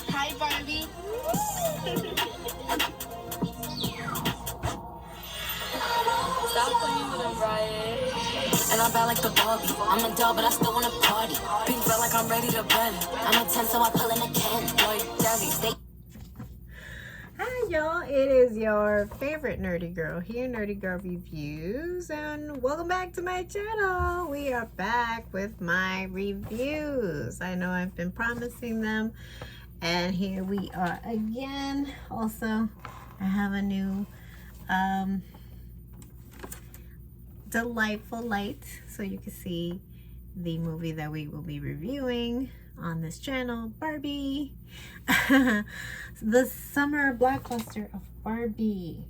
Hi, Barbie. Stop playing with him, Brian. And I'm bad like the Barbie. I'm a doll, but I still wanna party. Pink felt like I'm ready to bend. I'm a 10, so I pull in a can. Boy, Jazzy, stay. Hi y'all, it is your favorite nerdy girl here, Nerdy Girl Reviews, and welcome back to my channel. We are back with my reviews. I know I've been promising them, and here we are again. Also, I have a new delightful light so you can see the movie that we will be reviewing on this channel, Barbie. The summer blockbuster of Barbie.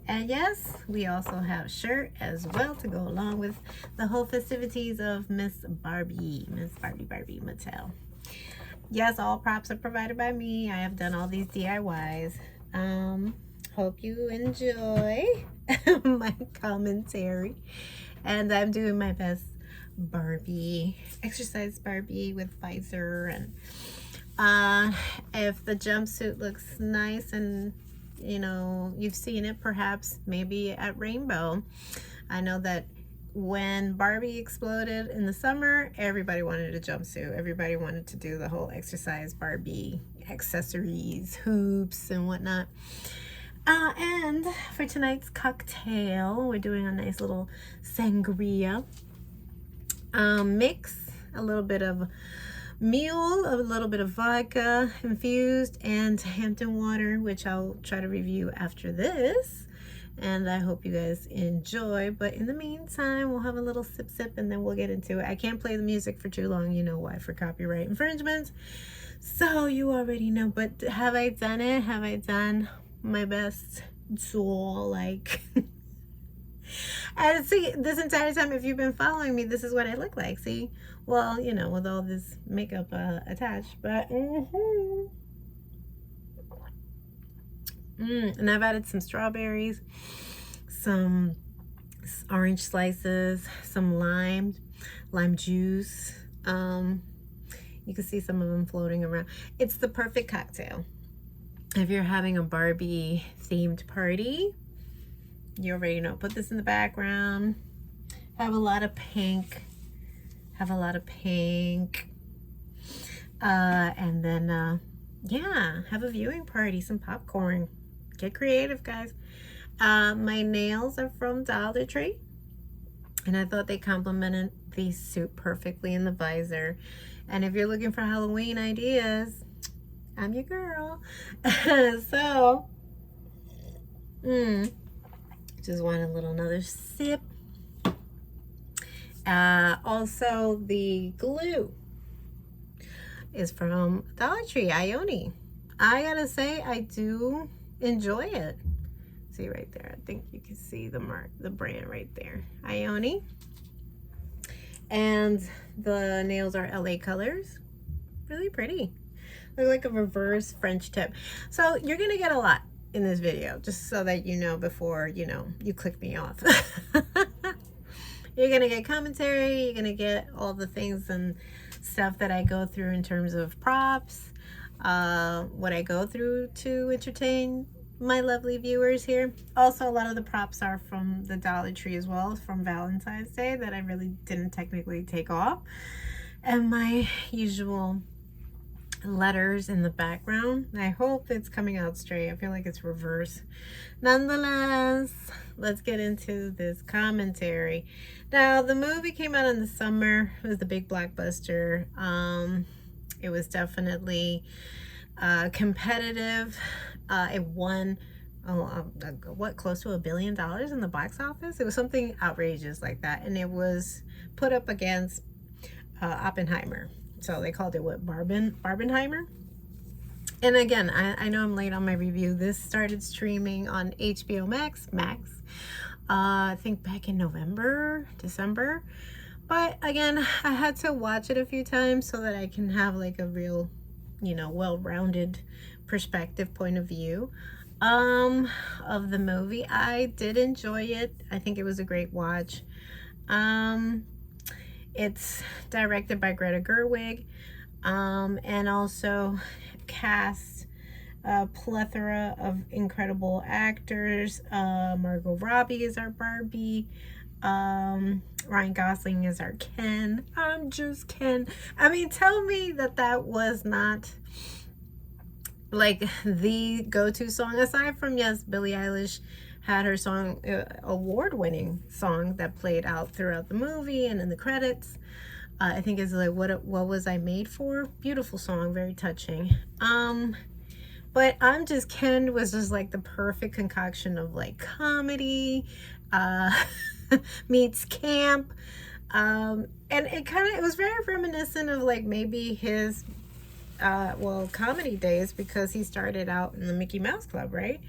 And yes, we also have a shirt as well to go along with the whole festivities of Miss Barbie Mattel. Yes, all props are provided by me. I have done all these DIYs. Hope you enjoy my commentary, and I'm doing my best Barbie, exercise Barbie with visor, and if the jumpsuit looks nice and you know you've seen it perhaps maybe at Rainbow. I know that when Barbie exploded in the summer, everybody wanted a jumpsuit. Everybody wanted to do the whole exercise Barbie accessories, hoops and whatnot. And for tonight's cocktail, we're doing a nice little sangria mix, a little bit of mule, a little bit of vodka infused, and Hampton water, which I'll try to review after this. And I hope you guys enjoy. But in the meantime, we'll have a little sip and then we'll get into it. I can't play the music for too long. You know why? For copyright infringement. So you already know. But have I done it? Have I done my best tool? Like, and see, this entire time, if you've been following me, this is what I look like. See? Well, you know, with all this makeup attached. But, and I've added some strawberries, some orange slices, some lime juice. You can see some of them floating around. It's the perfect cocktail if you're having a Barbie themed party. You already know. Put this in the background. Have a lot of pink. And then yeah, have a viewing party, some popcorn. Get creative, guys. My nails are from Dollar Tree, and I thought they complemented the suit perfectly in the visor. And if you're looking for Halloween ideas, I'm your girl. So just want another sip. Also, the glue is from Dollar Tree, Ione. I gotta say, I do enjoy it. See right there, I think you can see the mark, the brand right there, Ione. And the nails are LA colors. Really pretty. Look like a reverse French tip. So you're gonna get a lot in this video, just so that you know before you click me off. You're gonna get commentary, you're gonna get all the things and stuff that I go through in terms of props, what I go through to entertain my lovely viewers here. Also, a lot of the props are from the Dollar Tree as well, from Valentine's Day, that I really didn't technically take off. And my usual letters in the background. I hope it's coming out straight. I feel like it's reverse. Nonetheless, let's get into this commentary. Now, the movie came out in the summer. It was the big blockbuster. It was definitely competitive. It won what, close to $1 billion in the box office. It was something outrageous like that, and it was put up against Oppenheimer. So they called it what, Barbenheimer. And again, I know I'm late on my review. This started streaming on HBO Max. I think back in November, December. But again, I had to watch it a few times so that I can have like a real, well-rounded perspective, point of view of the movie. I did enjoy it. I think it was a great watch. It's directed by Greta Gerwig. And also cast a plethora of incredible actors. Margot Robbie is our Barbie. Ryan Gosling is our Ken. I'm just Ken. I mean, tell me that that was not like the go-to song, aside from, yes, Billie Eilish had her song, award-winning song that played out throughout the movie and in the credits. I think it's like what was I made for? Beautiful song, very touching. But I'm Just Ken was just like the perfect concoction of like comedy, uh, meets camp, and it was very reminiscent of like maybe his comedy days, because he started out in the Mickey Mouse Club, right?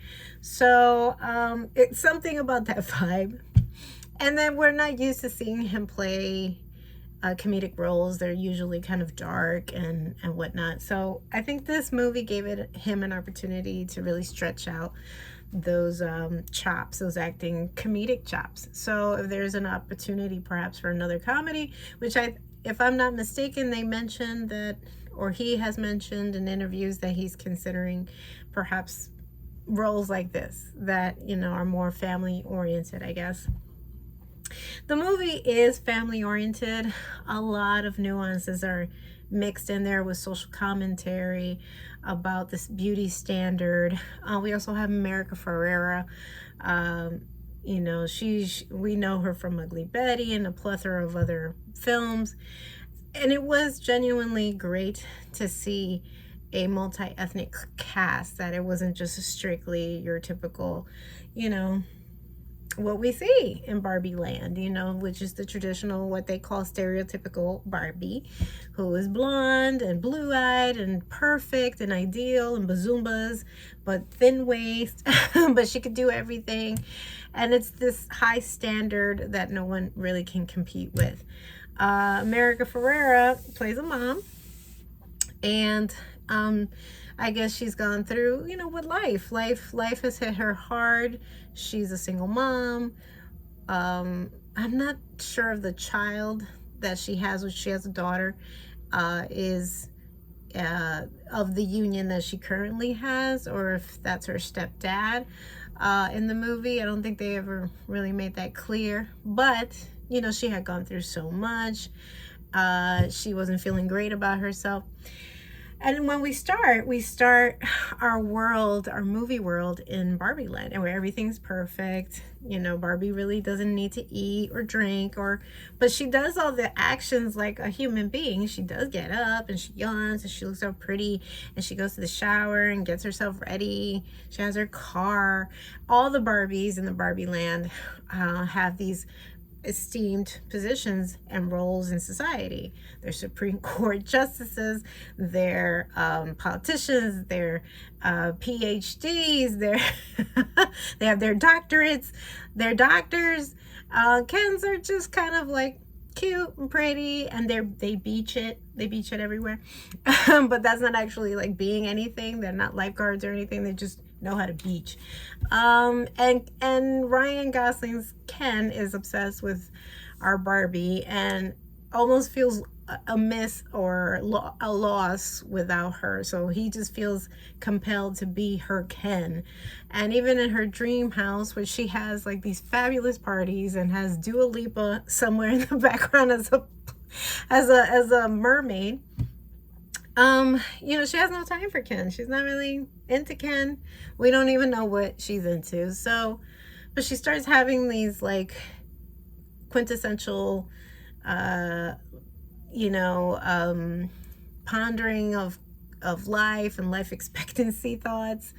So it's something about that vibe. And then we're not used to seeing him play comedic roles. They're usually kind of dark and whatnot. So I think this movie gave him an opportunity to really stretch out those chops, those acting comedic chops. So if there's an opportunity perhaps for another comedy, which if I'm not mistaken, they mentioned that, or he has mentioned in interviews that he's considering perhaps roles like this that, are more family oriented, I guess. The movie is family oriented. A lot of nuances are mixed in there with social commentary about this beauty standard. We also have America Ferrera. We know her from Ugly Betty and a plethora of other films. And it was genuinely great to see a multi-ethnic cast, that it wasn't just strictly your typical, what we see in Barbie land, which is the traditional, what they call stereotypical Barbie, who is blonde and blue-eyed and perfect and ideal and bazoombas, but thin waist, but she could do everything. And it's this high standard that no one really can compete with. America Ferrera plays a mom, and I guess she's gone through, with life has hit her hard. She's a single mom. I'm not sure if the child that she has, which she has a daughter, is of the union that she currently has, or if that's her stepdad in the movie. I don't think they ever really made that clear, but she had gone through so much. She wasn't feeling great about herself. And when we start our world, our movie world in Barbie land, and where everything's perfect. Barbie really doesn't need to eat or drink, but she does all the actions like a human being. She does get up and she yawns and she looks so pretty, and she goes to the shower and gets herself ready. She has her car. All the Barbies in the Barbie land have these esteemed positions and roles in society. They're Supreme Court justices, they're politicians, they're PhDs, they have their doctorates, they're doctors. Kens are just kind of like cute and pretty, and they beach it everywhere. But that's not actually like being anything. They're not lifeguards or anything. They just know how to beach. And Ryan Gosling's Ken is obsessed with our Barbie and almost feels a miss or a loss without her. So he just feels compelled to be her Ken. And even in her dream house, where she has like these fabulous parties and has Dua Lipa somewhere in the background as a mermaid, she has no time for Ken. She's not really into Ken. We don't even know what she's into. So, but she starts having these like quintessential, pondering of life and life expectancy thoughts,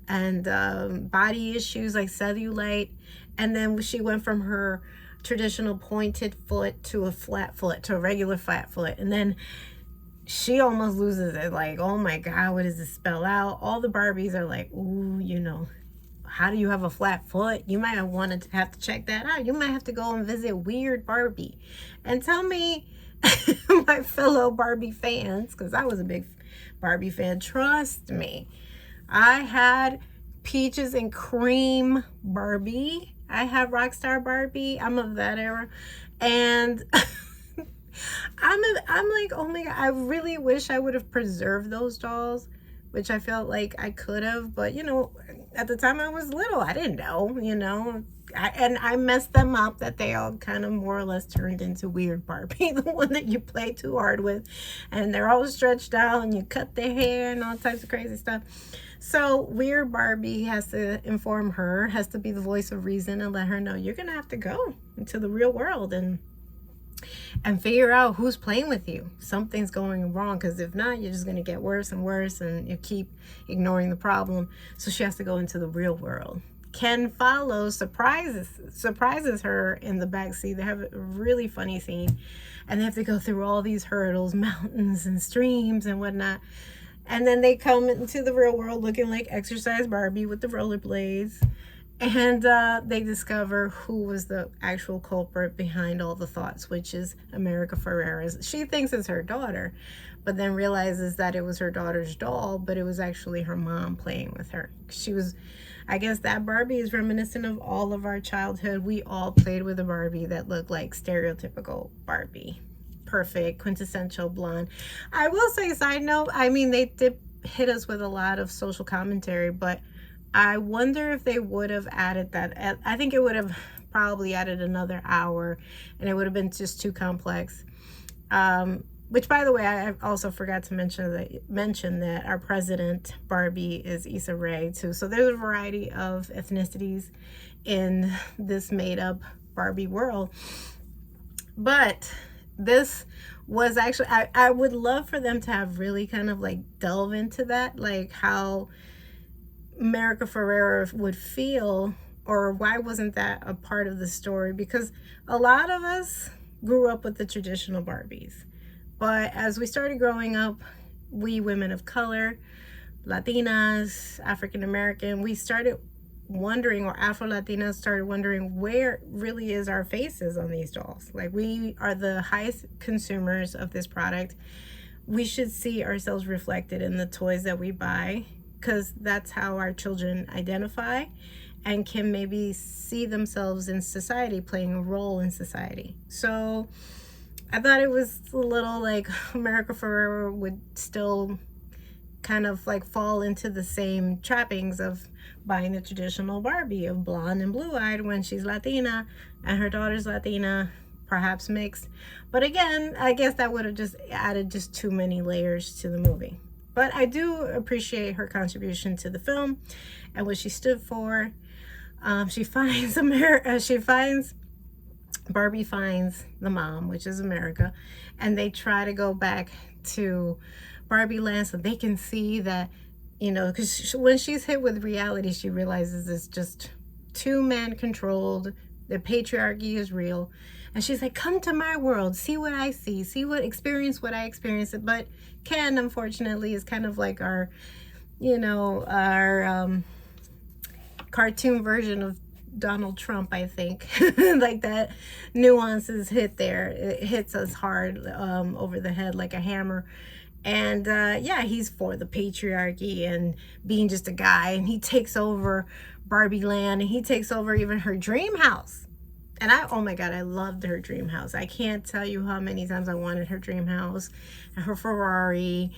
and body issues like cellulite. And then she went from her traditional pointed foot to a flat foot, to a regular flat foot. And then she almost loses it. Like, oh my God, what does this spell out? All the Barbies are like, ooh, how do you have a flat foot? You might have to check that out. You might have to go and visit Weird Barbie. And tell me, my fellow Barbie fans, because I was a big Barbie fan, trust me, I had Peaches and Cream Barbie. I had Rockstar Barbie. I'm of that era. And I'm like, oh my God, I really wish I would have preserved those dolls, which I felt like I could have, but you know, at the time I was little, I didn't know, you know. And I messed them up, that they all kind of more or less turned into weird Barbie, the one that you play too hard with, and they're all stretched out and you cut their hair and all types of crazy stuff. So weird Barbie has to inform her, has to be the voice of reason and let her know, you're gonna have to go into the real world and figure out who's playing with you. Something's going wrong, because if not, you're just going to get worse and worse and you keep ignoring the problem. So she has to go into the real world. Ken follows, surprises her in the backseat. They have a really funny scene, and they have to go through all these hurdles, mountains and streams and whatnot. And then they come into the real world looking like exercise Barbie with the rollerblades. And they discover who was the actual culprit behind all the thoughts, which is America Ferrera's. She thinks it's her daughter, but then realizes that it was her daughter's doll, but it was actually her mom playing with her. She was, I guess that Barbie is reminiscent of all of our childhood. We all played with a Barbie that looked like stereotypical Barbie. Perfect, quintessential blonde. I will say, side note, I mean, they did hit us with a lot of social commentary, but I wonder if they would have added that. I think it would have probably added another hour, and it would have been just too complex. Which, by the way, I also forgot to mention that our president, Barbie, is Issa Rae, too. So there's a variety of ethnicities in this made-up Barbie world. But this was actually, I would love for them to have really kind of like delve into that, like how America Ferrera would feel, or why wasn't that a part of the story? Because a lot of us grew up with the traditional Barbies, but as we started growing up, we women of color, Latinas, African American, we started wondering, or Afro-Latinas started wondering, where really is our faces on these dolls? Like, we are the highest consumers of this product. We should see ourselves reflected in the toys that we buy, because that's how our children identify and can maybe see themselves in society, playing a role in society. So I thought it was a little like America Ferrera would still kind of like fall into the same trappings of buying the traditional Barbie of blonde and blue-eyed when she's Latina and her daughter's Latina, perhaps mixed. But again, I guess that would have just added just too many layers to the movie. But I do appreciate her contribution to the film and what she stood for. Barbie finds the mom, which is America, and they try to go back to Barbie land so they can see that, you know, because when she's hit with reality, she realizes it's just too man-controlled. The patriarchy is real. And she's like, come to my world, see what I see, experience what I experience. But Ken, unfortunately, is kind of like our, you know, our cartoon version of Donald Trump, I think. Like that nuances hit there. It hits us hard over the head like a hammer. And yeah, he's for the patriarchy and being just a guy. And he takes over Barbie land, and he takes over even her dream house. And oh my God, I loved her dream house. I can't tell you how many times I wanted her dream house, and her Ferrari,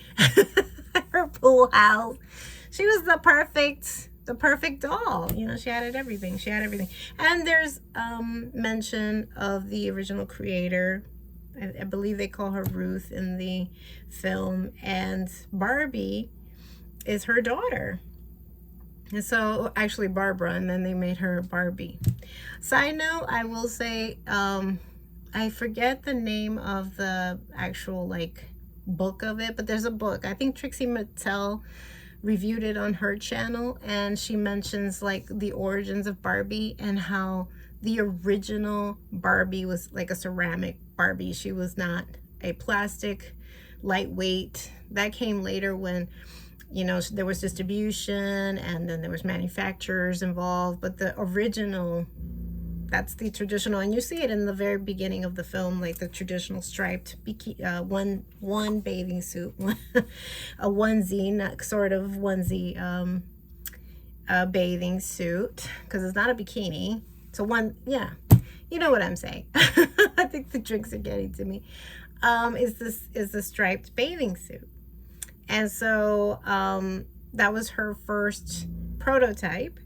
her pool house. She was the perfect doll. You know, she had everything. She had everything. And there's mention of the original creator. I believe they call her Ruth in the film, and Barbie is her daughter. And so, actually Barbara, and then they made her Barbie. Side note, I will say, I forget the name of the actual like book of it, but there's a book. I think Trixie Mattel reviewed it on her channel, and she mentions like the origins of Barbie and how the original Barbie was like a ceramic Barbie. She was not a plastic, lightweight. That came later when, you know, there was distribution and then there was manufacturers involved. But the original, that's the traditional, and you see it in the very beginning of the film, like the traditional striped one bathing suit, a onesie, not sort of onesie, bathing suit, because it's not a bikini. So one, yeah, you know what I'm saying. I think the drinks are getting to me. is the striped bathing suit. And so that was her first prototype.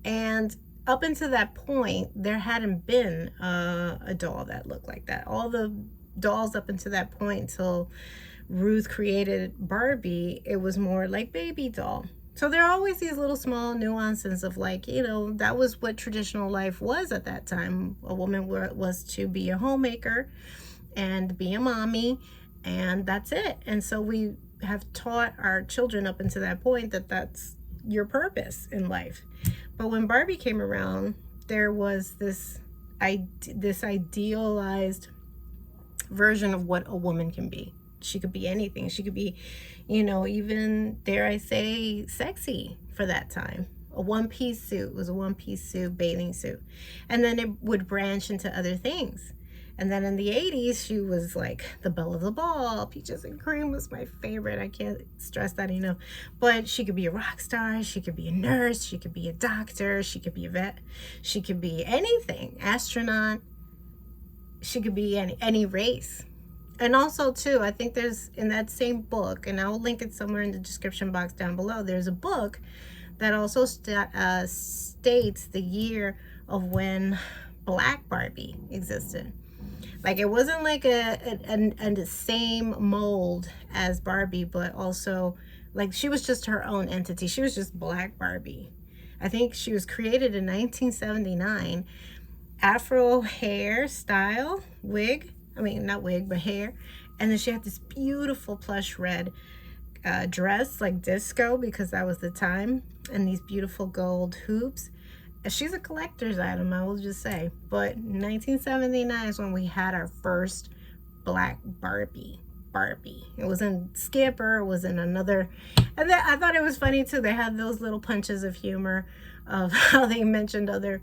And up until that point, there hadn't been a doll that looked like that. All the dolls up until that point, until Ruth created Barbie, it was more like baby doll. So there are always these little small nuances of, like, you know, that was what traditional life was at that time. A woman was to be a homemaker and be a mommy, and that's it. And so we have taught our children up until that point that that's your purpose in life. But when Barbie came around, there was this idealized version of what a woman can be. She could be anything. She could be, you know, even, dare I say, sexy for that time. A one-piece suit was a one-piece suit, bathing suit. And then it would branch into other things. And then in the 80s, she was like the belle of the ball. Peaches and Cream was my favorite. I can't stress that enough. But she could be a rock star. She could be a nurse. She could be a doctor. She could be a vet. She could be anything. Astronaut. She could be any race. And also, too, I think there's, in that same book, and I will link it somewhere in the description box down below, there's a book that also states the year of when Black Barbie existed. Like, it wasn't like the same mold as Barbie, but also, like, she was just her own entity. She was just Black Barbie. I think she was created in 1979. Afro hair style, wig. I mean, not wig, but hair. And then she had this beautiful plush red dress, like disco, because that was the time. And these beautiful gold hoops. She's a collector's item, I will just say. But 1979 is when we had our first Black Barbie. It wasn't Skipper, it wasn't another. And then I thought it was funny too. They had those little punches of humor of how they mentioned other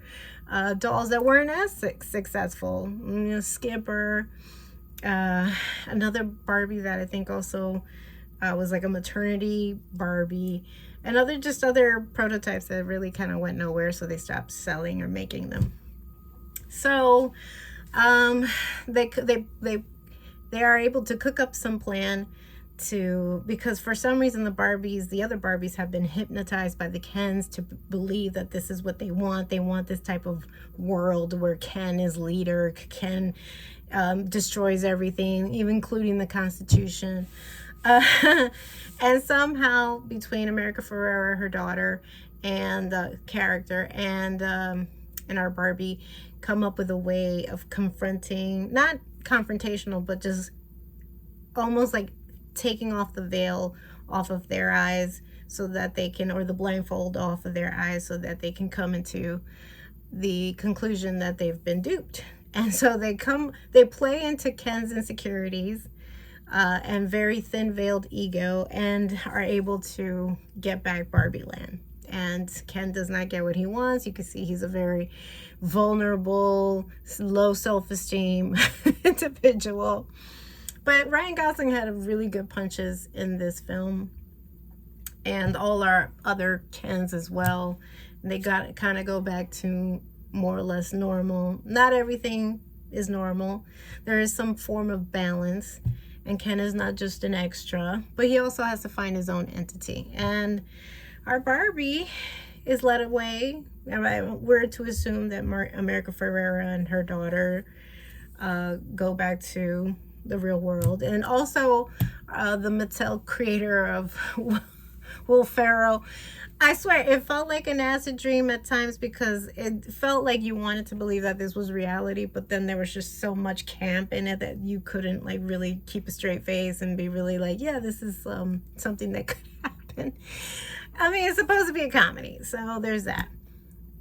dolls that weren't as successful. You know, Skipper, another Barbie that I think also was like a maternity Barbie, and other prototypes that really kind of went nowhere, so they stopped selling or making them. So they are able to cook up some plan because for some reason the other Barbies have been hypnotized by the Kens to believe that this is what they want. They want this type of world where Ken is leader. Ken destroys everything, even including the Constitution. And somehow between America Ferrera, her daughter, and the character, and our Barbie, come up with a way of confronting, not confrontational, but just almost like taking off the veil off of their eyes so that they can, or the blindfold off of their eyes so that they can come into the conclusion that they've been duped. And so they play into Ken's insecurities and very thin-veiled ego, and are able to get back Barbie Land. And Ken does not get what he wants. You can see he's a very vulnerable, low self-esteem individual. But Ryan Gosling had really good punches in this film, and all our other Kens as well. And they kind of go back to more or less normal. Not everything is normal. There is some form of balance, and Ken is not just an extra, but he also has to find his own entity. And our Barbie is led away. We're to assume that America Ferrera and her daughter go back to the real world. And also the Mattel creator of Will Ferrell, I swear it felt like an acid dream at times, because it felt like you wanted to believe that this was reality, but then there was just so much camp in it that you couldn't like really keep a straight face and be really like, yeah, this is something that could happen. I mean, it's supposed to be a comedy, so there's that.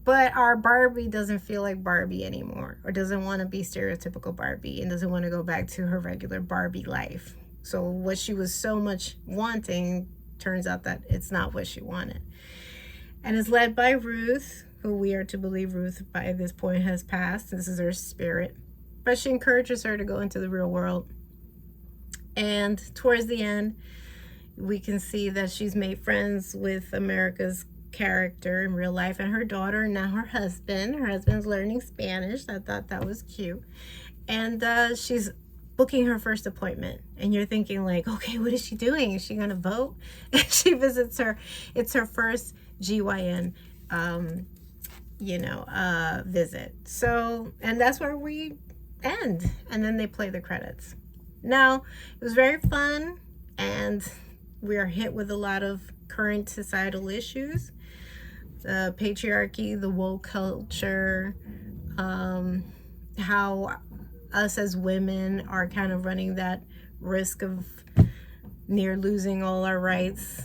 But our Barbie doesn't feel like Barbie anymore, or doesn't want to be stereotypical Barbie, and doesn't want to go back to her regular Barbie life. So what she was so much wanting turns out that it's not what she wanted. And is led by Ruth, who we are to believe Ruth by this point has passed. This is her spirit. But she encourages her to go into the real world. And towards the end, we can see that she's made friends with America's character in real life, and her daughter, and now her husband. Her husband's learning Spanish. I thought that was cute. And she's booking her first appointment, and you're thinking like, okay, what is she doing? Is she gonna vote? And she visits her. It's her first GYN visit. So, and that's where we end, and then they play the credits. Now, it was very fun, and we are hit with a lot of current societal issues: the patriarchy, the woke culture, how us as women are kind of running that risk of near losing all our rights.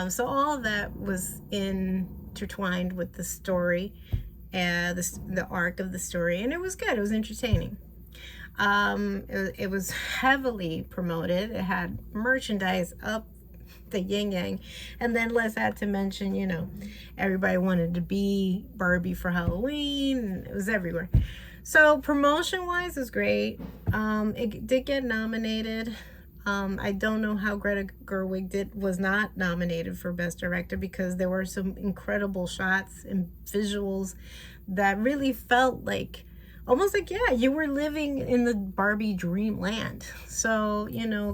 So all of that was intertwined with the story, the arc of the story, and it was good. It was entertaining. It was heavily promoted. It had merchandise up the yin yang, and then let's add to mention, everybody wanted to be Barbie for Halloween, and it was everywhere. So promotion wise, is great. It did get nominated. I don't know how Greta Gerwig was not nominated for Best Director, because there were some incredible shots and visuals that really felt like, almost like, yeah, you were living in the Barbie dreamland. So,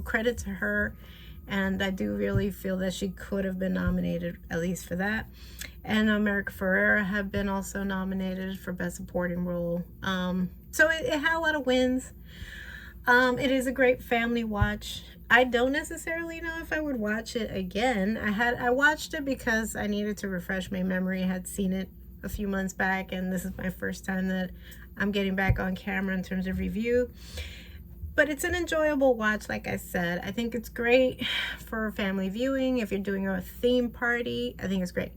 credit to her. And I do really feel that she could have been nominated, at least for that. And America Ferrera have been also nominated for Best Supporting Role. So it had a lot of wins. It is a great family watch. I don't necessarily know if I would watch it again. I watched it because I needed to refresh my memory. I had seen it a few months back, and this is my first time that I'm getting back on camera in terms of review. But it's an enjoyable watch, like I said. I think it's great for family viewing. If you're doing a theme party, I think it's great.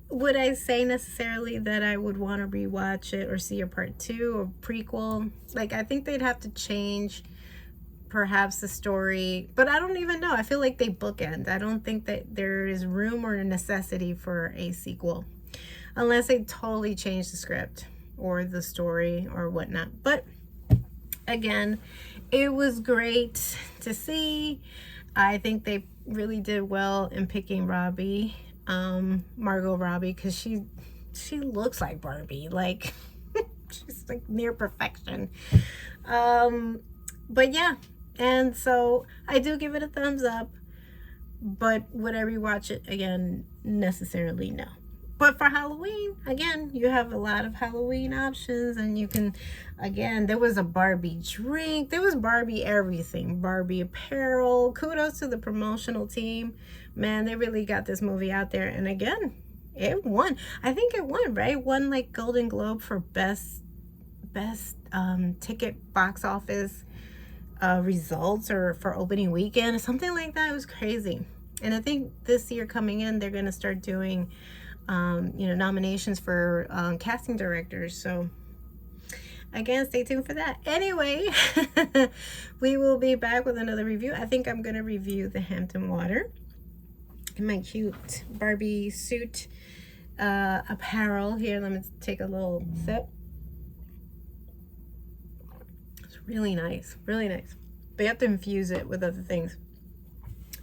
Would I say necessarily that I would want to rewatch it or see a part 2 or prequel? Like, I think they'd have to change perhaps the story, but I don't even know. I feel like they bookend. I don't think that there is room or necessity for a sequel, unless they totally change the script or the story or whatnot. But again, it was great to see. I think they really did well in picking Robbie, Margot Robbie, because she looks like Barbie. Like, she's like near perfection. But yeah, and so I do give it a thumbs up. But would I rewatch it again? Necessarily no. But for Halloween, again, you have a lot of Halloween options, and you can, again, there was a Barbie drink, there was Barbie everything, Barbie apparel. Kudos to the promotional team. Man, they really got this movie out there. And again, it won. I think it won, right? Won like Golden Globe for best ticket box office results, or for opening weekend, or something like that. It was crazy. And I think this year coming in, they're going to start doing nominations for casting directors. So again, stay tuned for that. Anyway, we will be back with another review. I think I'm going to review the Hampton Water in my cute Barbie suit apparel. Here, let me take a little sip. It's really nice, really nice. But you have to infuse it with other things,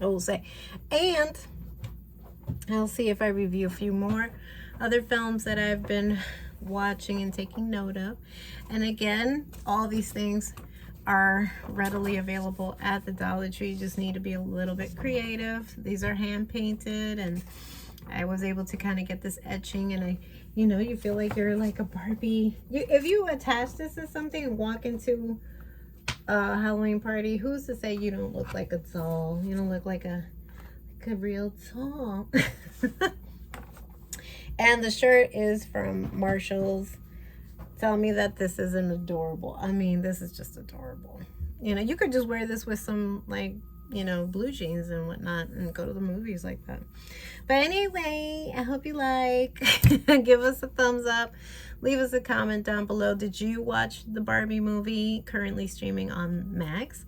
I will say. And I'll see if I review a few more other films that I've been watching and taking note of. And again, all these things are readily available at the Dollar Tree. You just need to be a little bit creative. These are hand painted, and I was able to kind of get this etching, and you feel like you're like a Barbie. If you attach this to something and walk into a Halloween party, who's to say you don't look like a doll? You don't look like a real doll. And the shirt is from Marshall's. Tell me that this isn't adorable. I mean, this is just adorable. You could just wear this with some, like, blue jeans and whatnot, and go to the movies like that. But anyway, I hope you like. Give us a thumbs up. Leave us a comment down below. Did you watch the Barbie movie, currently streaming on Max?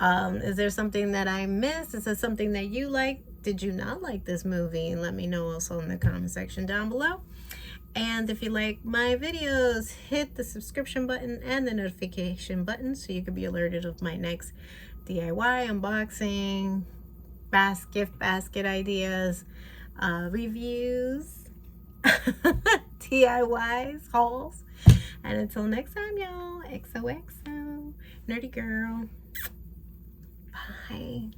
Is there something that I missed? Is there something that you like? Did you not like this movie? And let me know also in the comment section down below. And if you like my videos, hit the subscription button and the notification button so you can be alerted of my next DIY, unboxing, gift basket ideas, reviews, DIYs, hauls. And until next time, y'all, XOXO. Nerdy girl. Bye.